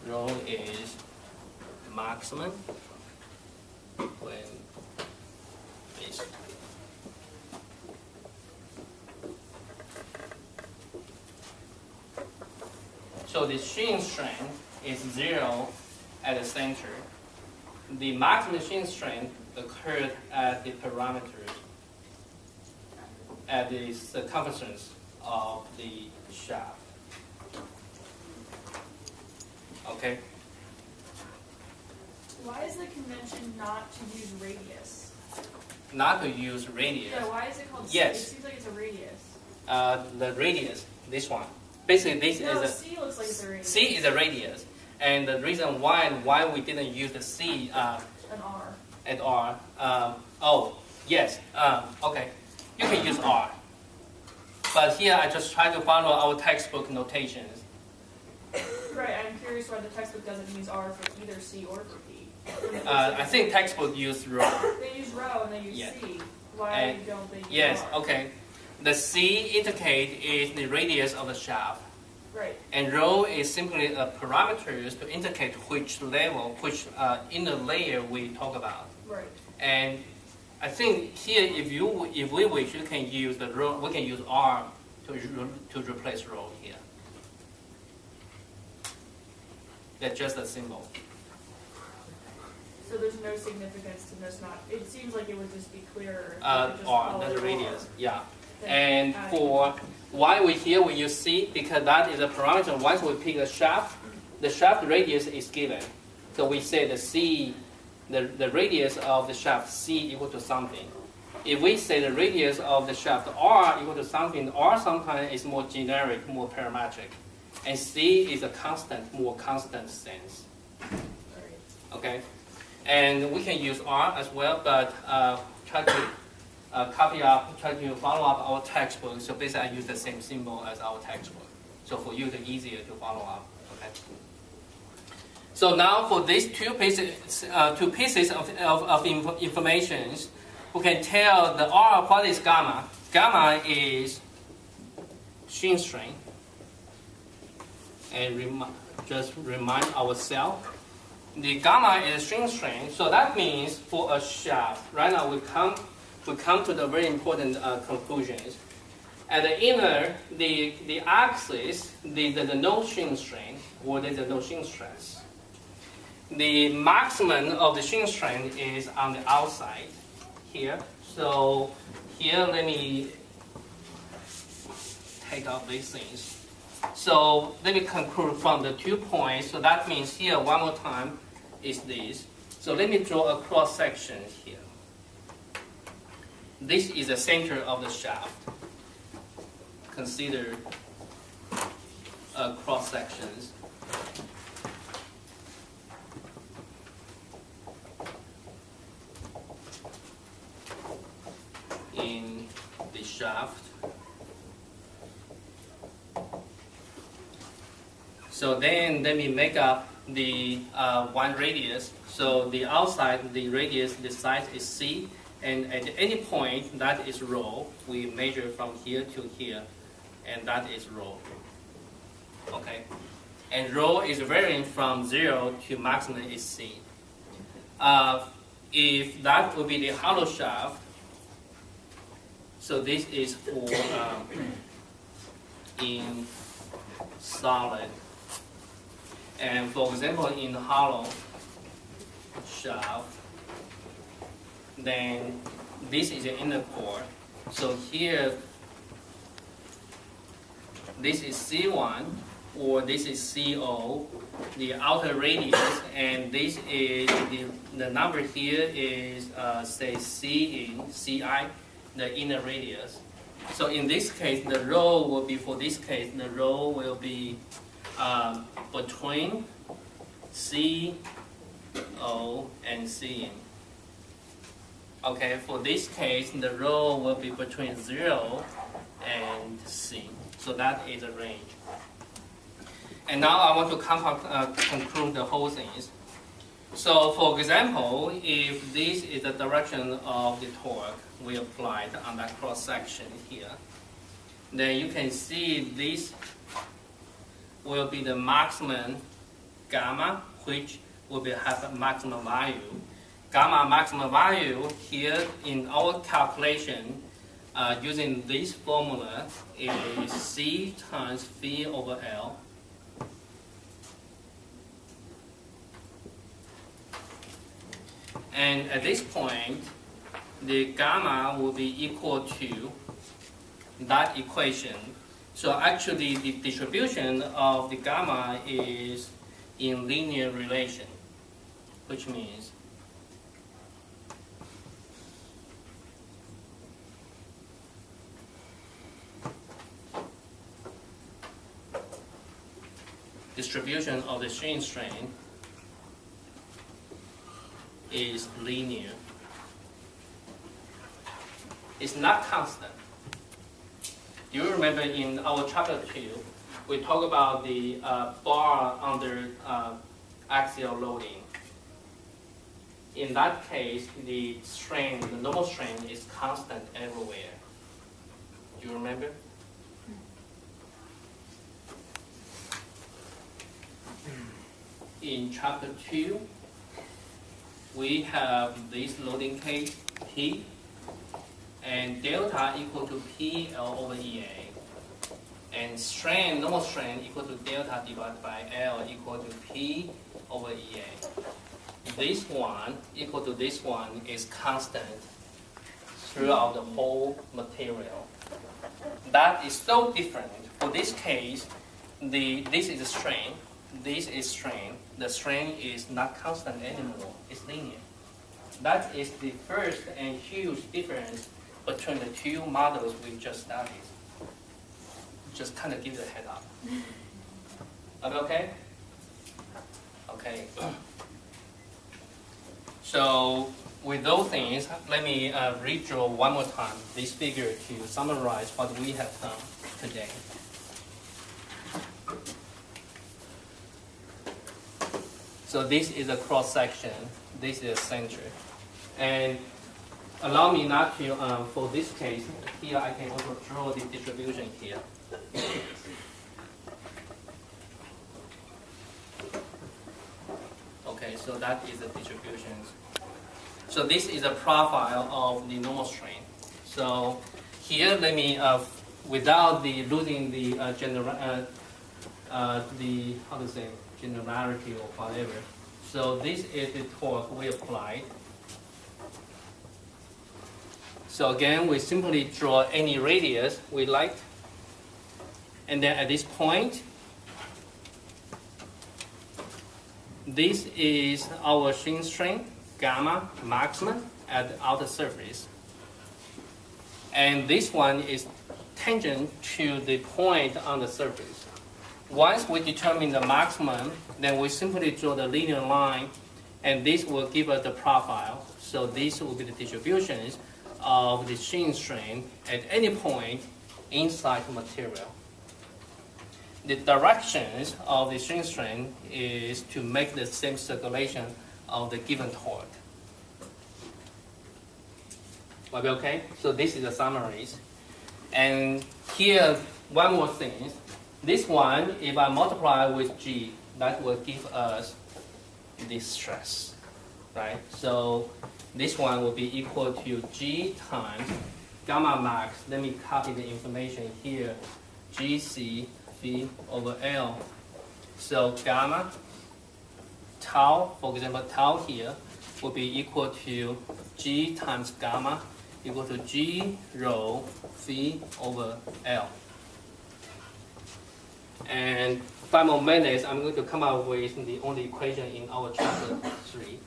rho is maximum when this. So the shear strength is 0 at the center. The maximum shear strength occurred at the parameters at the circumference of the shaft. Okay? Why is the convention not to use radius? Not to use radius. Yeah, why is it called Yes. C? It seems like it's a radius. The radius, this one. Basically, this No, is C looks like it's a radius. C is a radius. And the reason why we didn't use the C An R. at R. Oh, yes. Okay. You can use R. But here I just try to follow our textbook notations. Right, I'm curious why the textbook doesn't use R for either C or for P. I think textbook use rho. They use rho and they use Yeah. C. Why And don't they use yes, R? okay. The C indicate is the radius of the shaft. Right. And rho is simply a parameter to indicate which level, which inner layer we talk about. Right. And I think here, if we wish, you can use the rho. We can use R to replace rho here. That's just a symbol. So there's no significance to this not. It seems like it would just be clearer. if R, you could just call that's it a radius. R Yeah. than And adding- for why we use C, because that is a parameter. Once we pick the shaft radius is given. So we say the C, the radius of the shaft C equal to something. If we say the radius of the shaft R equal to something, R sometimes is more generic, more parametric. And C is a constant, more constant sense. Right. Okay? And we can use R as well, but try to try to follow up our textbook. So basically I use the same symbol as our textbook. So for you, it's easier to follow up. Okay? So now for these two pieces of information, we can tell the R, what is gamma? Gamma is shear strength. And just remind ourselves, the gamma is shear strength. So that means for a shaft, right now we come to the very important conclusions. At the inner, the axis, the no shear strength, or there's a no shear stress. The maximum of the shear strength is on the outside here. So here, let me take out these things. So let me conclude from the 2 points. So that means here, one more time, is this. So let me draw a cross section here. This is the center of the shaft. Consider cross sections. In the shaft. So then let me make up the one radius. So the outside, the radius, the size is C, and at any point that is rho. We measure from here to here, and that is rho. Okay, and rho is varying from 0 to maximum is C. If that would be the hollow shaft, so this is for in solid. And for example, in hollow shaft, then this is the inner core. So here, this is C1, or this is CO, the outer radius, and this is the number here is say C in CI, the inner radius. So in this case, the rho will be, for this case, the rho will be between CO and CN. Okay, for this case, the rho will be between 0 and C. So that is a range. And now I want to conclude the whole thing. So for example, if this is the direction of the torque we applied on that cross section here, then you can see this will be the maximum gamma, which will have a maximum value. Gamma maximum value here in our calculation using this formula is C times V over L. And at this point, the gamma will be equal to that equation. So actually, the distribution of the gamma is in linear relation, which means distribution of the shear strain is linear. It's not constant. Do you remember in our chapter 2, we talk about the bar under axial loading? In that case, the strain, the normal strain is constant everywhere. Do you remember? In chapter 2, we have this loading case, P, and delta equal to PL over EA. And strain, normal strain equal to delta divided by L equal to P over EA. This one equal to this one is constant throughout the whole material. That is so different. For this case, this is a strain, this is strain. The strain is not constant anymore, it's linear. That is the first and huge difference between the two models we just studied. Just kind of give you a head up. Are we okay? Okay. So with those things, let me redraw one more time this figure to summarize what we have done today. So this is a cross section. This is a center, and allow me not to, for this case, here I can also draw the distribution here. Okay, so that is the distribution. So this is a profile of the normal strain. So here, let me, without the losing the how to say, generality or whatever. So this is the torque we applied. So again, we simply draw any radius we like. And then at this point, this is our shear strain, gamma maximum at the outer surface. And this one is tangent to the point on the surface. Once we determine the maximum, then we simply draw the linear line, and this will give us the profile. So these will be the distributions of the shear strain at any point inside the material. The directions of the shear strain is to make the same circulation of the given torque. Will be okay? So this is the summaries. And here, one more thing. This one, if I multiply with G, that will give us this stress, right? So this one will be equal to G times gamma max. Let me copy the information here. GC V over L. So gamma, tau, for example, tau here will be equal to G times gamma equal to G rho V over L. And 5 more minutes, I'm going to come up with the only equation in our chapter 3.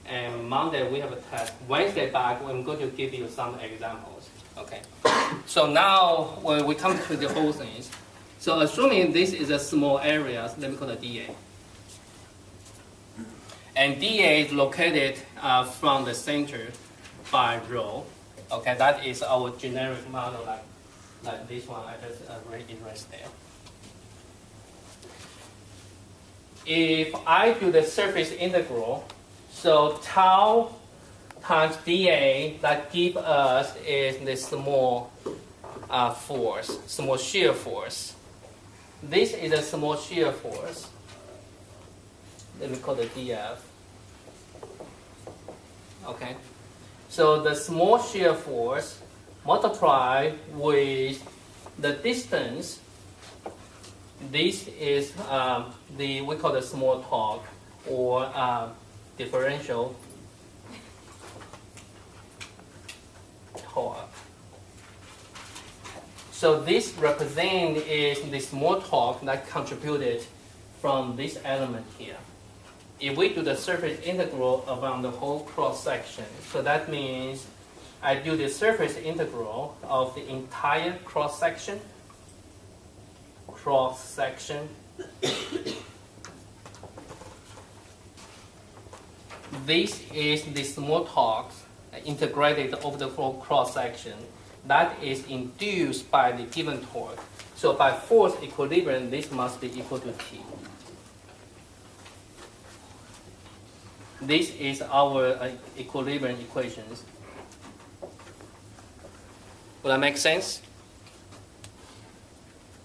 And Monday we have a test. Wednesday back, I'm going to give you some examples. Okay. So now when we come to the whole things. So assuming this is a small area, let me call it dA. And dA is located from the center by rho. Okay, that is our generic model, like this one I just erased there. If I do the surface integral, so tau times dA, that gives us is the small force, small shear force. This is a small shear force. Let me call it dF. Okay. So the small shear force multiplied with the distance. This is we call the small torque or differential torque. So this represent is the small torque that contributed from this element here. If we do the surface integral around the whole cross section, so that means I do the surface integral of the entire cross section. This is the small torque integrated over the whole cross section that is induced by the given torque. So by force equilibrium, this must be equal to T. This is our equilibrium equations. Will that make sense?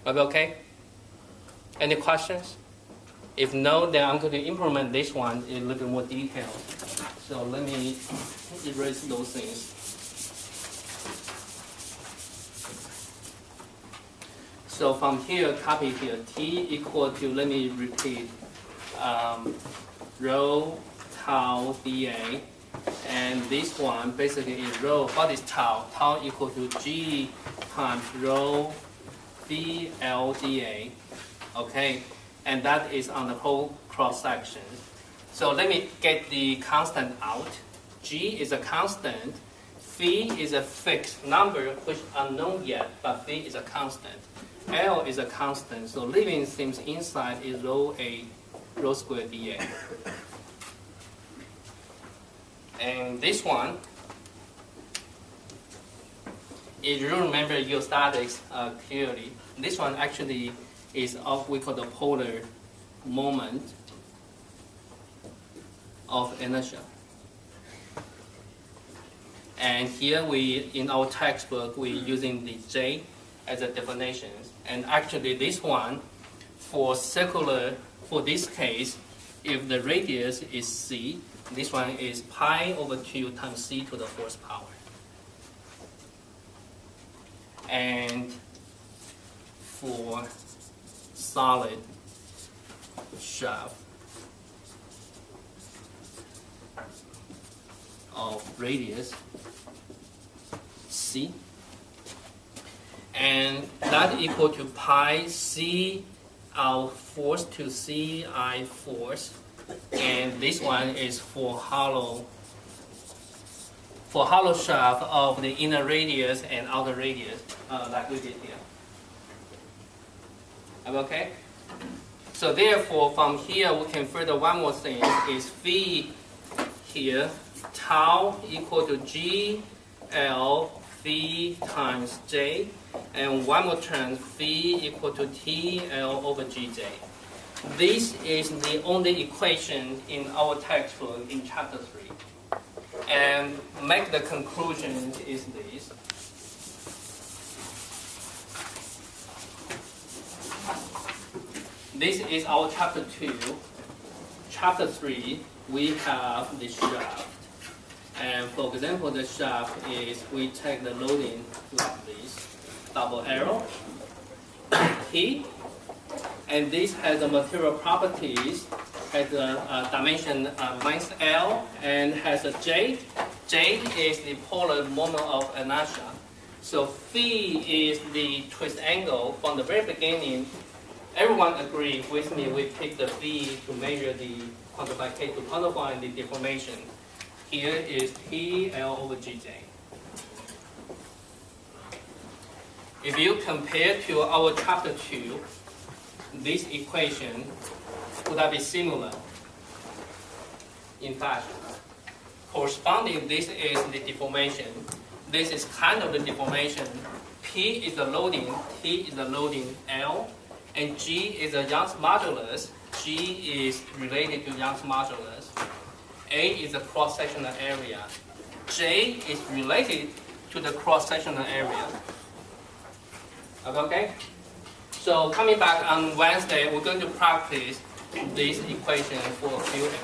Are we okay? Any questions? If no, then I'm going to implement this one in a little bit more detail. So let me erase those things. So from here, copy here, T equal to, let me repeat, rho tau dA. And this one basically is rho, what is tau? Tau equal to G times rho dL dA. Okay, and that is on the whole cross section. So let me get the constant out. G is a constant. Phi is a fixed number which is unknown yet, but phi is a constant. L is a constant, so leaving things inside is rho squared dA. And this one, if you remember your statics clearly, this one actually is of we call the polar moment of inertia. And here we, in our textbook, we're using the J as a definition. And actually this one, for circular, for this case, if the radius is C, this one is pi over 2 times C to the fourth power. And for solid shaft of radius C, and that equal to pi C our force to C I force, and this one is for hollow shaft of the inner radius and outer radius, like we did here. Okay? So therefore, from here we can further one more thing, is phi here, tau equal to G L phi times J, and one more term, phi equal to T L over GJ. This is the only equation in our textbook in chapter 3. And make the conclusion is this. This is our chapter 2. Chapter 3, we have the shaft. And for example, the shaft is we take the loading like this, double arrow, T, and this has the material properties, has a dimension length L, and has a J. J is the polar moment of inertia. So phi is the twist angle. From the very beginning, everyone agreed with me, we picked the phi to measure the quantify K to quantify the deformation. Here is TL over GJ. If you compare to our chapter 2, this equation, would that be similar? In fact, corresponding, this is the deformation. This is kind of the deformation. P is the loading, T is the loading L, and G is the Young's modulus. G is related to Young's modulus. A is the cross-sectional area. J is related to the cross-sectional area. Okay? So coming back on Wednesday, we're going to practice this equation for a few examples.